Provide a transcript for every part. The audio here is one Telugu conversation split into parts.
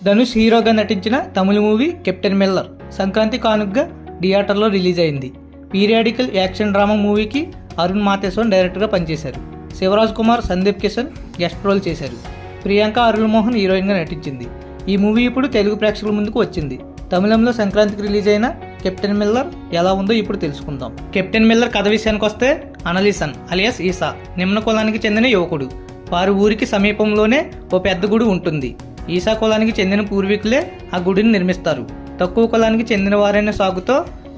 ధనుష్ హీరోగా నటించిన తమిళ మూవీ కెప్టెన్ మిల్లర్ సంక్రాంతి కానుకగా థియేటర్లో రిలీజ్ అయింది. పీరియాడికల్ యాక్షన్ డ్రామా మూవీకి అరుణ్ మాతేశ్వరన్ డైరెక్టర్గా పనిచేశారు. శివరాజ్ కుమార్, సందీప్ కిషన్ గెస్ట్ రోల్ చేశారు. ప్రియాంక అరుళ్ హీరోయిన్గా నటించింది. ఈ మూవీ ఇప్పుడు తెలుగు ప్రేక్షకుల ముందుకు వచ్చింది. తమిళంలో సంక్రాంతికి రిలీజ్ అయిన కెప్టెన్ మిల్లర్ ఎలా ఉందో ఇప్పుడు తెలుసుకుందాం. కెప్టెన్ మిల్లర్ కథ విషయానికి వస్తే, అనలిసన్ అలియాస్ ఈసా నిమ్న కులానికి చెందిన యువకుడు. వారి ఊరికి సమీపంలోనే ఓ పెద్ద గుడి ఉంటుంది. ఈసా కులానికి చెందిన పూర్వీకులే ఆ గుడిని నిర్మిస్తారు. తక్కువ కులానికి చెందిన వారైన సాగుతో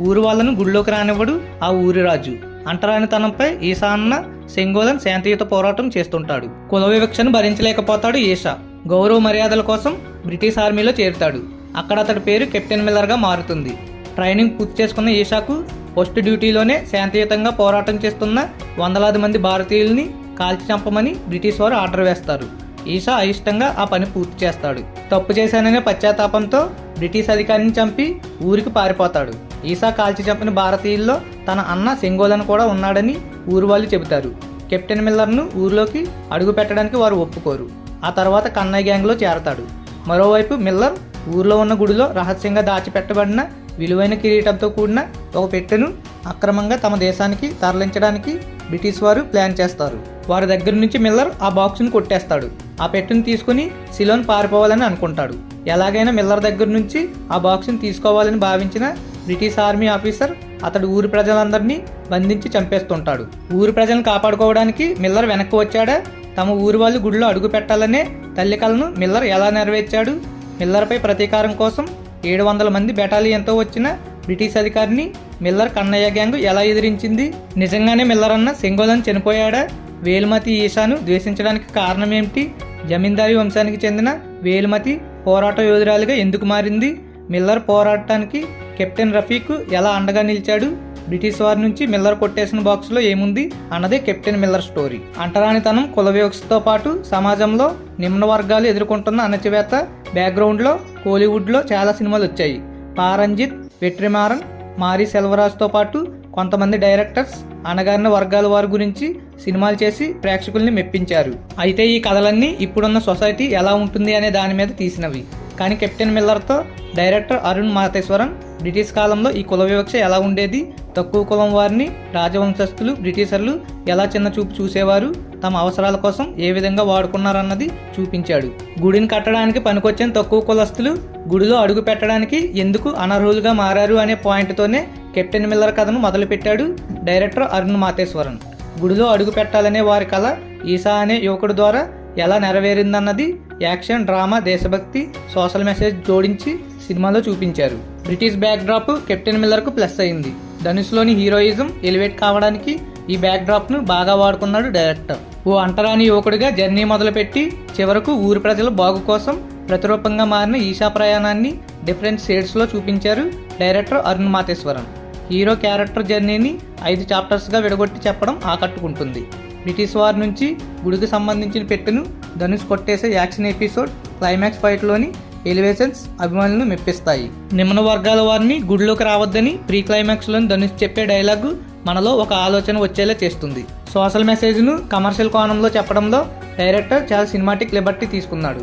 ఊరు వాళ్ళను గుడిలోకి రానివ్వడు ఆ ఊరి రాజు. అంటరానితనంపై ఈసా అన్న సెంగోలన్ శాంతియుత పోరాటం చేస్తుంటాడు. కుల వివక్షను భరించలేకపోతాడు ఈసా. గౌరవ మర్యాదల కోసం బ్రిటిష్ ఆర్మీలో చేరుతాడు. అక్కడ అతడి పేరు కెప్టెన్ మిల్లర్గా మారుతుంది. ట్రైనింగ్ పూర్తి చేసుకున్న ఈసాకు పోస్ట్ డ్యూటీలోనే శాంతియుతంగా పోరాటం చేస్తున్న వందలాది మంది భారతీయుల్ని కాల్చి చంపమని బ్రిటిష్ వారు ఆర్డర్ వేస్తారు. ఈసా అయిష్టంగా ఆ పని పూర్తి చేస్తాడు. తప్పు చేశాననే పశ్చాత్తాపంతో బ్రిటిష్ అధికారిని చంపి ఊరికి పారిపోతాడు. ఈసా కాల్చి చంపిన భారతీయుల్లో తన అన్న సెంగోలన్ కూడా ఉన్నాడని ఊరు వాళ్ళు చెబుతారు. కెప్టెన్ మిల్లర్ను ఊరిలోకి అడుగు పెట్టడానికి వారు ఒప్పుకోరు. ఆ తర్వాత కన్నయ్య గ్యాంగ్లో చేరతాడు. మరోవైపు మిల్లర్ ఊర్లో ఉన్న గుడిలో రహస్యంగా దాచిపెట్టబడిన విలువైన కిరీటంతో కూడిన ఒక పెట్టెను అక్రమంగా తమ దేశానికి తరలించడానికి బ్రిటిష్ వారు ప్లాన్ చేస్తారు. వారి దగ్గర నుంచి మిల్లర్ ఆ బాక్స్ను కొట్టేస్తాడు. ఆ పెట్టెను తీసుకుని సిలోన్ పారిపోవాలని అనుకుంటాడు. ఎలాగైనా మిల్లర్ దగ్గర నుంచి ఆ బాక్స్ని తీసుకోవాలని భావించిన బ్రిటిష్ ఆర్మీ ఆఫీసర్ అతడు ఊరి ప్రజలందరినీ బంధించి చంపేస్తుంటాడు. ఊరి ప్రజలను కాపాడుకోవడానికి మిల్లర్ వెనక్కి వచ్చాడా? తమ ఊరి వాళ్ళు గుడిలో అడుగు పెట్టాలనే తల్లి కలను మిల్లర్ ఎలా నెరవేర్చాడు? మిల్లర్పై ప్రతీకారం కోసం 700 మంది బెటాలియన్తో వచ్చిన బ్రిటిష్ అధికారిని మిల్లర్ కన్నయ్య గ్యాంగ్ ఎలా ఎదిరించింది? నిజంగానే మిల్లర్ అన్న సెంగోలన్ చనిపోయాడా? వేలుమతి ఈసాను ద్వేషించడానికి కారణం ఏమిటి? జమీందారీ వంశానికి చెందిన వేలుమతి పోరాట యోధురాలిగా ఎందుకు మారింది? మిల్లర్ పోరాటానికి కెప్టెన్ రఫీక్ ఎలా అండగా నిలిచాడు? బ్రిటిష్ వారి నుంచి మిల్లర్ కొట్టేసిన బాక్స్లో ఏముంది అన్నదే కెప్టెన్ మిల్లర్ స్టోరీ. అంటరానితనం, కుల వివక్షతో పాటు సమాజంలో నిమ్న వర్గాలు ఎదుర్కొంటున్న అణచివేత బ్యాక్గ్రౌండ్లో కోలీవుడ్లో చాలా సినిమాలు వచ్చాయి. పారంజిత్, వెట్రిమారన్, మారీ సెల్వరాజ్తో పాటు కొంతమంది డైరెక్టర్స్ అణగారిన వర్గాల వారి గురించి సినిమాలు చేసి ప్రేక్షకుల్ని మెప్పించారు. అయితే ఈ కథలన్నీ ఇప్పుడున్న సొసైటీ ఎలా ఉంటుంది అనే దాని మీద తీసినవి. కానీ కెప్టెన్ మిల్లర్తో డైరెక్టర్ అరుణ్ మాతేశ్వరన్ బ్రిటిష్ కాలంలో ఈ కుల వివక్ష ఎలా ఉండేది, తక్కువ కులం వారిని రాజవంశస్థులు, బ్రిటిషర్లు ఎలా చిన్న చూపు చూసేవారు, తమ అవసరాల కోసం ఏ విధంగా వాడుకున్నారన్నది చూపించాడు. గుడిని కట్టడానికి పనికొచ్చిన తక్కువ కులస్తులు గుడిలో అడుగు పెట్టడానికి ఎందుకు అనర్హులుగా మారారు అనే పాయింట్తోనే కెప్టెన్ మిల్లర్ కథను మొదలుపెట్టాడు డైరెక్టర్ అరుణ్ మాతేశ్వరన్. గుడిలో అడుగు పెట్టాలనే వారి కళ ఈసా అనే యువకుడి ద్వారా ఎలా నెరవేరిందన్నది యాక్షన్, డ్రామా, దేశభక్తి, సోషల్ మెసేజ్ జోడించి సినిమాలో చూపించారు. బ్రిటిష్ బ్యాక్ డ్రాప్ కెప్టెన్ మిల్లర్కు ప్లస్ అయింది. ధనుష్లోని హీరోయిజం ఎలివేట్ కావడానికి ఈ బ్యాక్ డ్రాప్ను బాగా వాడుకున్నాడు డైరెక్టర్. ఓ అంటరాని యువకుడిగా జర్నీ మొదలుపెట్టి చివరకు ఊరి ప్రజల బాగు కోసం ప్రతిరూపంగా మారిన ఈసా ప్రయాణాన్ని డిఫరెంట్ షేడ్స్లో చూపించారు director Arun Matheswaran. Hero character జర్నీని 5 చాప్టర్స్గా విడగొట్టి చెప్పడం ఆకట్టుకుంటుంది. బ్రిటిష్ వారి నుంచి గుడికి సంబంధించిన పెట్టెను ధనుష్ కొట్టేసే యాక్షన్ ఎపిసోడ్, క్లైమాక్స్ ఫైట్లోని ఎలివేషన్స్ అభిమానులను మెప్పిస్తాయి. నిమ్న వర్గాల వారిని గుడిలోకి రావద్దని ప్రీ క్లైమాక్స్లోని ధనుష్ చెప్పే డైలాగు మనలో ఒక ఆలోచన వచ్చేలా చేస్తుంది. సోషల్ మెసేజ్ను కమర్షియల్ కోణంలో చెప్పడంలో డైరెక్టర్ చాలా సినిమాటిక్ లిబర్టీ తీసుకున్నాడు.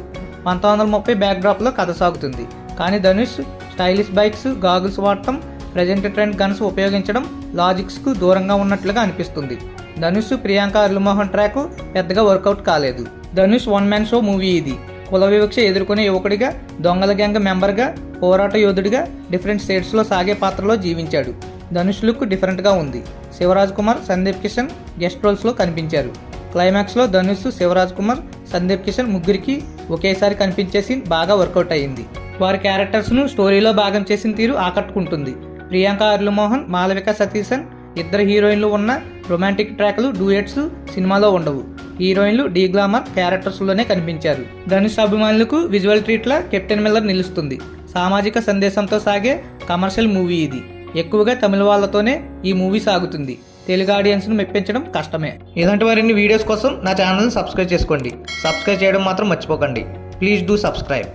1930 బ్యాక్డ్రాప్లో కథ సాగుతుంది. కానీ ధనుష్ స్టైలిష్ బైక్స్, గాగుల్స్ వాడటం, ప్రజెంట్ ట్రెండ్ గన్స్ ఉపయోగించడం లాజిక్స్కు దూరంగా ఉన్నట్లుగా అనిపిస్తుంది. ధనుష్, ప్రియాంక అరుళ్ ట్రాక్ పెద్దగా వర్కౌట్ కాలేదు. Dhanush one man show movie ఇది. కుల వివక్ష ఎదుర్కొనే యువకుడిగా, దొంగల గ్యాంగ్ మెంబర్గా, పోరాట యోధుడిగా డిఫరెంట్ స్టేట్స్లో సాగే పాత్రలో జీవించాడు. ధనుష్ లుక్ డిఫరెంట్గా ఉంది. శివరాజ్ కుమార్, సందీప్ కిషన్ గెస్ట్ రోల్స్లో కనిపించారు. క్లైమాక్స్లో ధనుష్, శివరాజ్ కుమార్, సందీప్ కిషన్ ముగ్గురికి ఒకేసారి కనిపించే సీన్ బాగా వర్కౌట్ అయ్యింది. వారి క్యారెక్టర్స్ను స్టోరీలో భాగం చేసిన తీరు ఆకట్టుకుంటుంది. ప్రియాంక అరుళ్, మాలవిక సతీశన్ ఇద్దరు హీరోయిన్లు ఉన్న రొమాంటిక్ ట్రాక్లు, డూయెట్స్ సినిమాలో ఉండవు. హీరోయిన్లు డీ గ్లామర్ క్యారెక్టర్స్లోనే కనిపించారు. ధనుష్ అభిమానులకు విజువల్ ట్రీట్లా కెప్టెన్ మిల్లర్ నిలుస్తుంది. సామాజిక సందేశంతో సాగే కమర్షియల్ మూవీ ఇది. ఎక్కువగా తమిళ వాళ్ళతోనే ఈ మూవీ సాగుతుంది. తెలుగు ఆడియన్స్ను మెప్పించడం కష్టమే. ఇలాంటి వారిన్ని వీడియోస్ కోసం నా ఛానల్ని సబ్స్క్రైబ్ చేసుకోండి. సబ్స్క్రైబ్ చేయడం మాత్రం మర్చిపోకండి. Please do subscribe.